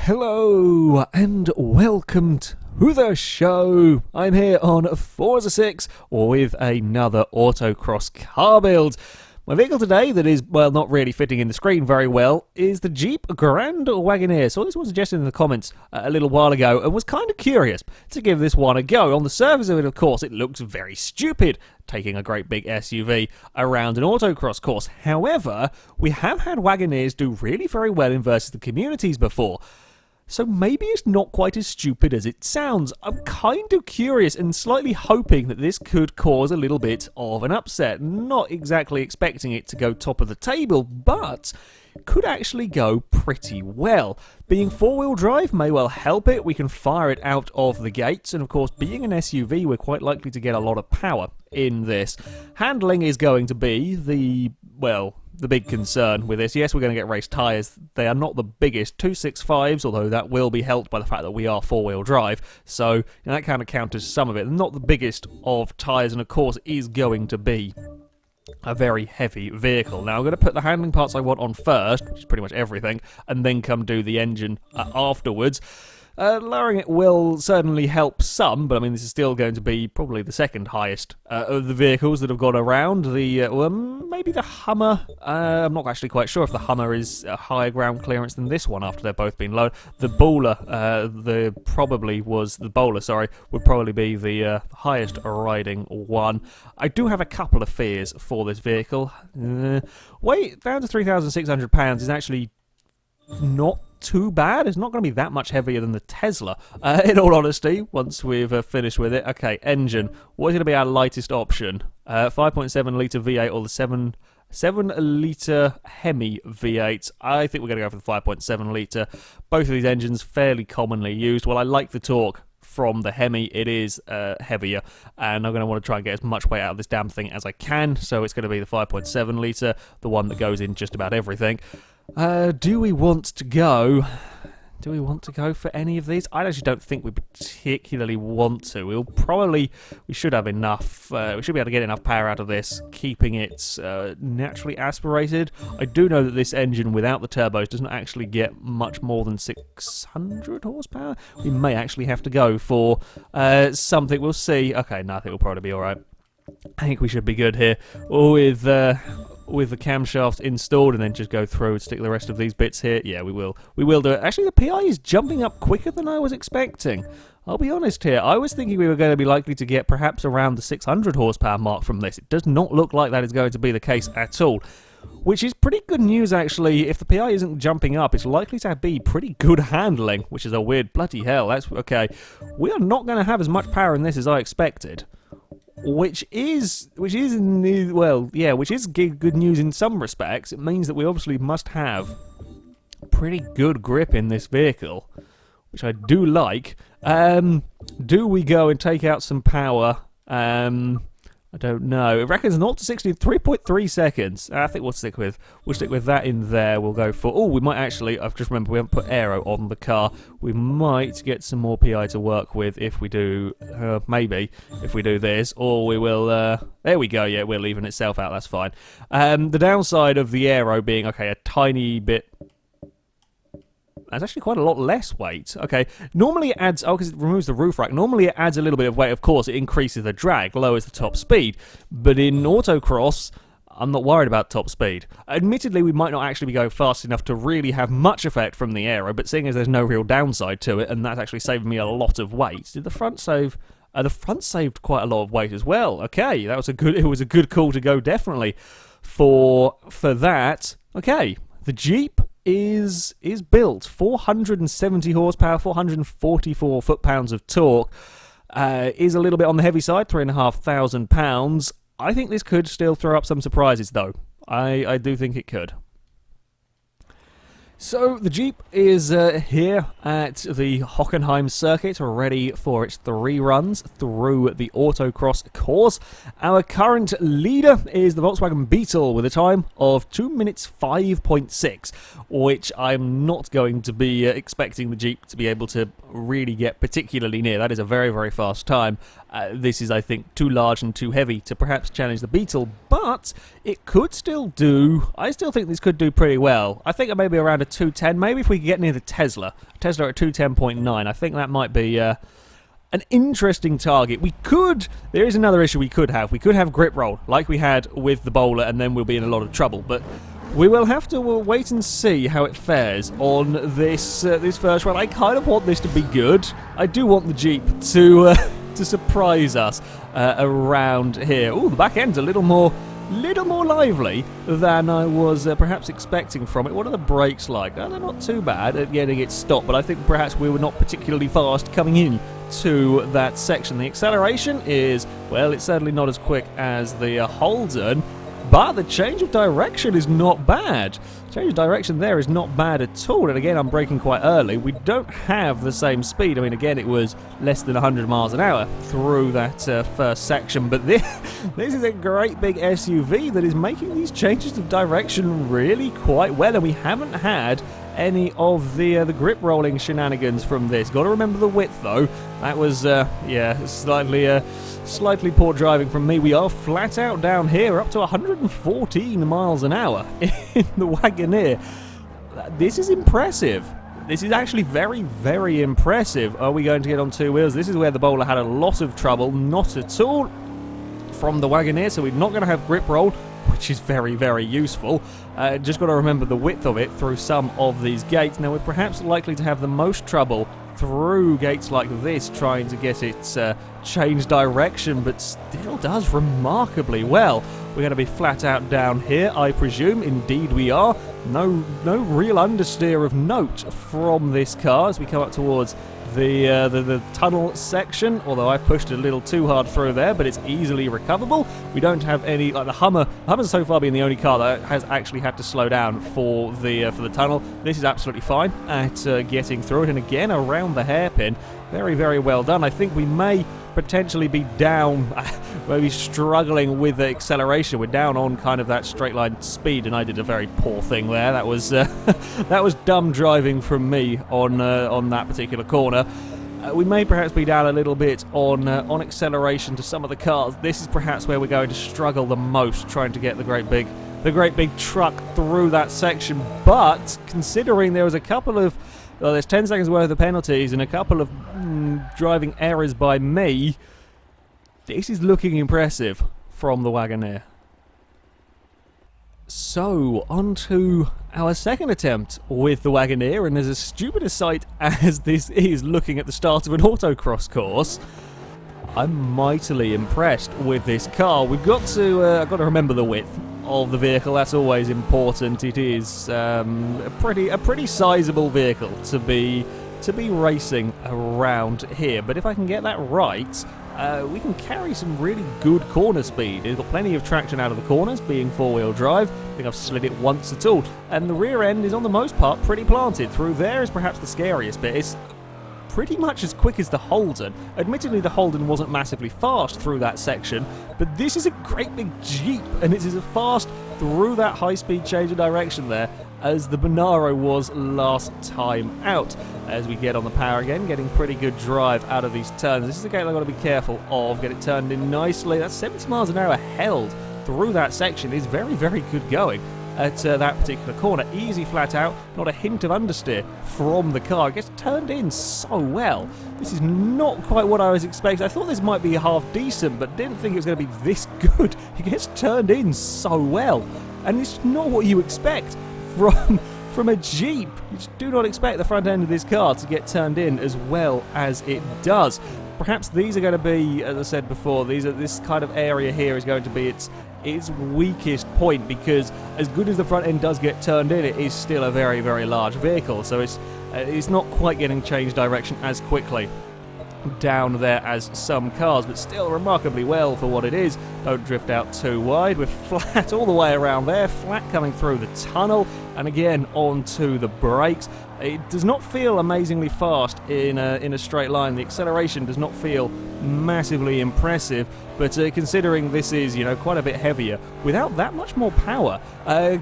Hello and welcome to the show. I'm here on Forza 6 with another Autocross car build. My vehicle today that is, well, not really fitting in the screen very well is the Jeep Grand Wagoneer. So this was suggested in the comments a little while ago and was kind of curious to give this one a go. On the surface of it, of course, it looks very stupid taking a great big SUV around an autocross course. However, we have had Wagoneers do really very well in versus the communities before. So maybe it's not quite as stupid as it sounds. I'm kind of curious and slightly hoping that this could cause a little bit of an upset. Not exactly expecting it to go top of the table, but could actually go pretty well. Being four-wheel drive may well help it. We can fire it out of the gates, and of course, being an SUV, we're quite likely to get a lot of power in this. Handling is going to be the big concern with this. Yes, we're going to get race tyres. They are not the biggest 265s, although that will be helped by the fact that we are four-wheel drive. So that kind of counters some of it. Not the biggest of tyres, and of course is going to be a very heavy vehicle. Now I'm going to put the handling parts I want on first, which is pretty much everything, and then come do the engine afterwards. Lowering it will certainly help some, but I mean this is still going to be probably the second highest of the vehicles that have gone around. Maybe the Hummer. I'm not actually quite sure if the Hummer is a higher ground clearance than this one after they've both been lowered. The Bowler, would probably be the highest riding one. I do have a couple of fears for this vehicle. Weight down to £3,600 is actually not too bad. It's not going to be that much heavier than the Tesla, in all honesty, once we've finished with it. Okay, engine. What is going to be our lightest option? 5.7 litre V8 or the 7 litre Hemi V8. I think we're going to go for the 5.7 litre. Both of these engines fairly commonly used. Well, I like the torque from the Hemi. It is heavier, and I'm going to want to try and get as much weight out of this damn thing as I can, so it's going to be the 5.7 litre, the one that goes in just about everything. Do we want to go for any of these? I actually don't think we particularly want to. We should have enough, we should be able to get enough power out of this, keeping it naturally aspirated. I do know that this engine without the turbos doesn't actually get much more than 600 horsepower. We may actually have to go for something. We'll see. Okay, no, I think we'll probably be alright. I think we should be good here with the camshafts installed, and then just go through and stick the rest of these bits here. Yeah, we will do it. Actually, the PI is jumping up quicker than I was expecting. I'll be honest here. I was thinking we were going to be likely to get perhaps around the 600 horsepower mark from this. It does not look like that is going to be the case at all, which is pretty good news, actually. If the PI isn't jumping up, it's likely to be pretty good handling, which is a weird bloody hell. That's okay. We are not going to have as much power in this as I expected. Which is good news in some respects. It means that we obviously must have pretty good grip in this vehicle, which I do like. Do we go and take out some power? I don't know. It reckons 0 to 60 in 3.3 seconds. I think we'll stick with that in there. We'll go for... Oh, we might actually... I've just remembered we haven't put aero on the car. We might get some more PI to work with if we do... maybe, if we do this. Or we will... there we go. Yeah, we're leaving itself out. That's fine. The downside of the aero being, okay, a tiny bit... That's actually quite a lot less weight. Okay, normally it adds... Oh, because it removes the roof rack. Normally it adds a little bit of weight. Of course, it increases the drag, lowers the top speed. But in autocross, I'm not worried about top speed. Admittedly, we might not actually be going fast enough to really have much effect from the aero, but seeing as there's no real downside to it, and that's actually saving me a lot of weight. Did the front save... the front saved quite a lot of weight as well. Okay, it was a good call to go, definitely, for that. Okay, the Jeep is built 470 horsepower, 444 foot-pounds of torque. Is a little bit on the heavy side, 3,500 pounds. I think this could still throw up some surprises, though. I do think it could. So the Jeep is here at the Hockenheim circuit, ready for its 3 runs through the Autocross course. Our current leader is the Volkswagen Beetle with a time of 2 minutes 5.6, which I'm not going to be expecting the Jeep to be able to really get particularly near. That is a very, very fast time. This is, I think, too large and too heavy to perhaps challenge the Beetle, but it could still do... I still think this could do pretty well. I think maybe around a 210. Maybe if we could get near the Tesla at 210.9, I think that might be an interesting target. There is another issue we could have. We could have grip roll, like we had with the bowler, and then we'll be in a lot of trouble. But we will have to wait and see how it fares on this first run. I kind of want this to be good. I do want the Jeep to surprise us around here. Ooh, the back end's a little more lively than I was perhaps expecting from it. What are the brakes like? They're not too bad at getting it stopped, but I think perhaps we were not particularly fast coming in to that section. The acceleration is, well, it's certainly not as quick as the Holden, but the change of direction is not bad. Change of direction there is not bad at all, and again, I'm braking quite early. We don't have the same speed. I mean, again, it was less than 100 miles an hour through that first section, but this is a great big SUV that is making these changes of direction really quite well, and we haven't had any of the grip rolling shenanigans from this. Got to remember the width, though. That was, slightly poor driving from me. We are flat out down here, up to 114 miles an hour in the Wagoneer. This is impressive. This is actually very, very impressive. Are we going to get on two wheels? This is where the bowler had a lot of trouble. Not at all from the Wagoneer, so we're not going to have grip roll, which is very, very useful. Just got to remember the width of it through some of these gates. Now, we're perhaps likely to have the most trouble through gates like this, trying to get it change direction, but still does remarkably well. We're going to be flat out down here, I presume. Indeed we are. No real understeer of note from this car as we come up towards the tunnel section, although I've pushed it a little too hard through there, but it's easily recoverable. We don't have any, like the Hummer. The Hummer's so far been the only car that has actually had to slow down for the tunnel. This is absolutely fine at getting through it, and again around the hairpin. Very, very well done. I think we may potentially be down, maybe struggling with the acceleration. We're down on kind of that straight line speed, and I did a very poor thing there. That was that was dumb driving from me on that particular corner. We may perhaps be down a little bit on acceleration to some of the cars. This is perhaps where we're going to struggle the most, trying to get the great big truck through that section. But considering there was a couple of there's 10 seconds worth of penalties and a couple of driving errors by me, this is looking impressive from the Wagoneer. So, on to our second attempt with the Wagoneer, and as stupid a sight as this is looking at the start of an autocross course, I'm mightily impressed with this car. We've got to, I've got to remember the width of the vehicle. That's always important. It is a pretty sizable vehicle to be racing around here. But if I can get that right, we can carry some really good corner speed. It's got plenty of traction out of the corners, being four-wheel drive. I think I've slid it once at all. And the rear end is, on the most part, pretty planted. Through there is perhaps the scariest bit. It's pretty much as quick as the Holden. Admittedly, the Holden wasn't massively fast through that section, but this is a great big Jeep, and it is as fast through that high-speed change of direction there as the Monaro was last time out. As we get on the power again, getting pretty good drive out of these turns. This is a gate I've got to be careful of. Get it turned in nicely. That's 70 miles an hour held through that section. Is very, very good going at that particular corner. Easy flat out, not a hint of understeer from the car. It gets turned in so well. This is not quite what I was expecting. I thought this might be half decent, but didn't think it was going to be this good. It gets turned in so well, and it's not what you expect from a Jeep. You just do not expect the front end of this car to get turned in as well as it does. Perhaps these are going to be, as I said before, this kind of area here is going to be its weakest point, because as good as the front end does get turned in, it is still a very, very large vehicle, so it's not quite getting changed direction as quickly down there as some cars, but still remarkably well for what it is. Don't drift out too wide. We're flat all the way around there, flat coming through the tunnel, and again onto the brakes. It does not feel amazingly fast in a straight line. The acceleration does not feel massively impressive, but considering this is, quite a bit heavier, without that much more power,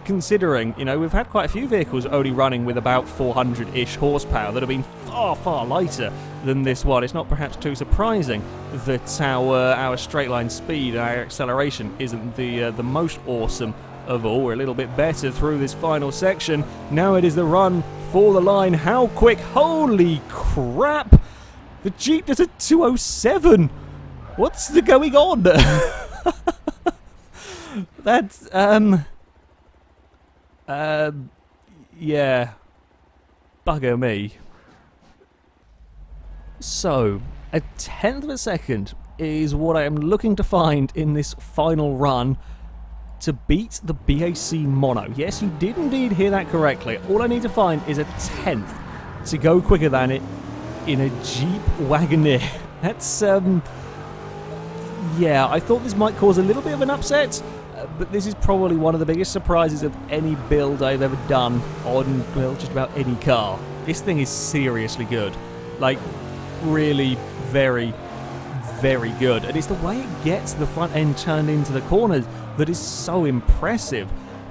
considering, we've had quite a few vehicles only running with about 400-ish horsepower that have been far, far lighter than this one. It's not perhaps too surprising that our straight line speed and our acceleration isn't the most awesome of all. We're a little bit better through this final section. Now it is the run for the line. How quick? Holy crap! The Jeep does a 2:07. What's going on? That's yeah, bugger me. So, a 1/10 of a second is what I am looking to find in this final run to beat the BAC Mono. Yes, you did indeed hear that correctly. All I need to find is a 1/10 to go quicker than it in a Jeep Wagoneer. That's, yeah, I thought this might cause a little bit of an upset, but this is probably one of the biggest surprises of any build I've ever done on, well, just about any car. This thing is seriously good. Like, really very, very good. And it's the way it gets the front end turned into the corners that is so impressive.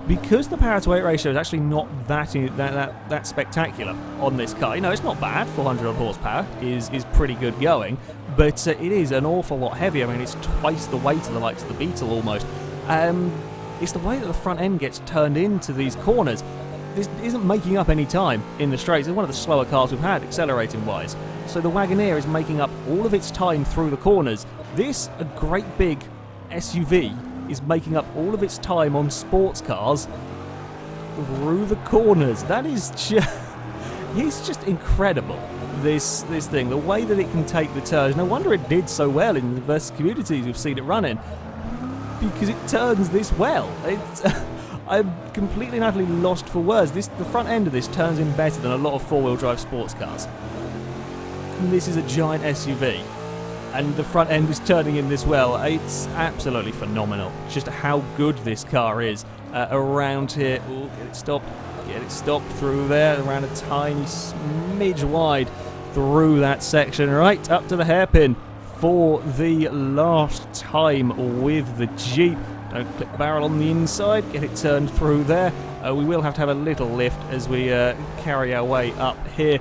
Because the power to weight ratio is actually not that spectacular on this car. You know, it's not bad. 400 odd horsepower is pretty good going, but it is an awful lot heavier. I mean, it's twice the weight of the likes of the Beetle almost. It's the way that the front end gets turned into these corners. This isn't making up any time in the straights. It's one of the slower cars we've had, accelerating wise. So the Wagoneer is making up all of its time through the corners. This, a great big SUV, is making up all of its time on sports cars through the corners. That is just... it's just incredible, this thing. The way that it can take the turns. No wonder it did so well in the versus communities we've seen it running. Because it turns this well. It's... I'm completely and utterly lost for words. The front end of this turns in better than a lot of four-wheel drive sports cars. And this is a giant SUV, and the front end is turning in this well. It's absolutely phenomenal. Just how good this car is. Around here, ooh, get it stopped through there, around a tiny smidge wide through that section, right up to the hairpin for the last time with the Jeep. Don't clip the barrel on the inside, get it turned through there. We will have to have a little lift as we carry our way up here.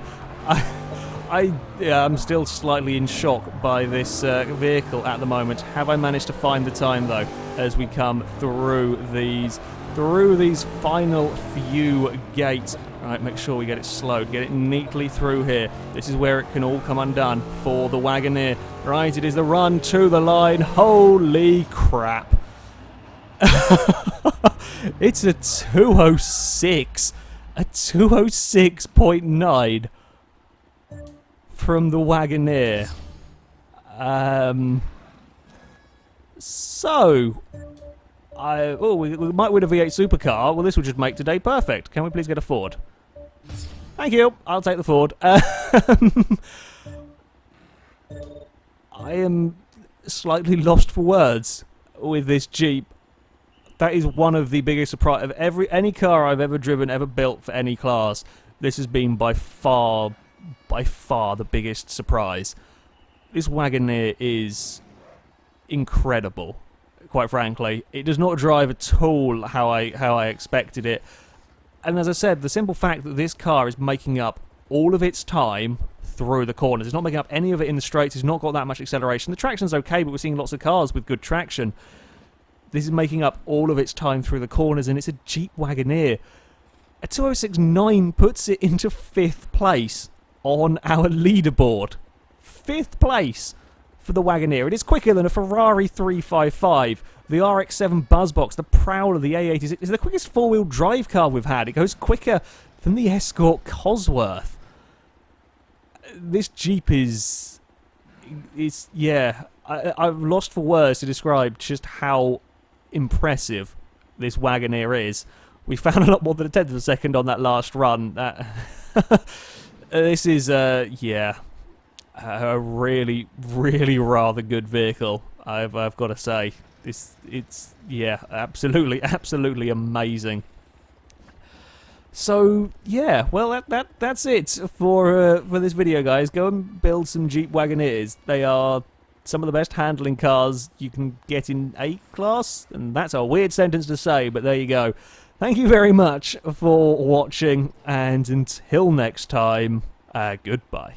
I'm still slightly in shock by this vehicle at the moment. Have I managed to find the time though, as we come through these final few gates? Right, make sure we get it slowed, get it neatly through here. This is where it can all come undone for the Wagoneer. Right, it is the run to the line. Holy crap. It's a 2:06. A 2:06.9 from the Wagoneer. We might win a V8 supercar. Well, this will just make today perfect. Can we please get a Ford? Thank you. I'll take the Ford. I am slightly lost for words with this Jeep. That is one of the biggest surprises of any car I've ever driven, ever built for any class. This has been by far the biggest surprise. This Wagoneer is incredible, quite frankly. It does not drive at all how I expected it. And as I said, the simple fact that this car is making up all of its time through the corners. It's not making up any of it in the straights. It's not got that much acceleration. The traction's okay, but we're seeing lots of cars with good traction. This is making up all of its time through the corners, and it's a Jeep Wagoneer. A 2:06.9 puts it into 5th place on our leaderboard. 5th place for the Wagoneer. It is quicker than a Ferrari 355. The RX-7 Buzzbox, the Prowler, the A86, is the quickest four-wheel drive car we've had. It goes quicker than the Escort Cosworth. This Jeep is yeah, I've lost for words to describe just how impressive this Wagoneer is. We found a lot more than a 1/10 of a second on that last run. This is, yeah, a really, really rather good vehicle, I've got to say. It's, yeah, absolutely amazing. So, yeah, well, that's it for this video, guys. Go and build some Jeep Wagoneers. They are some of the best handling cars you can get in A-class, and that's a weird sentence to say, but there you go. Thank you very much for watching, and until next time, goodbye.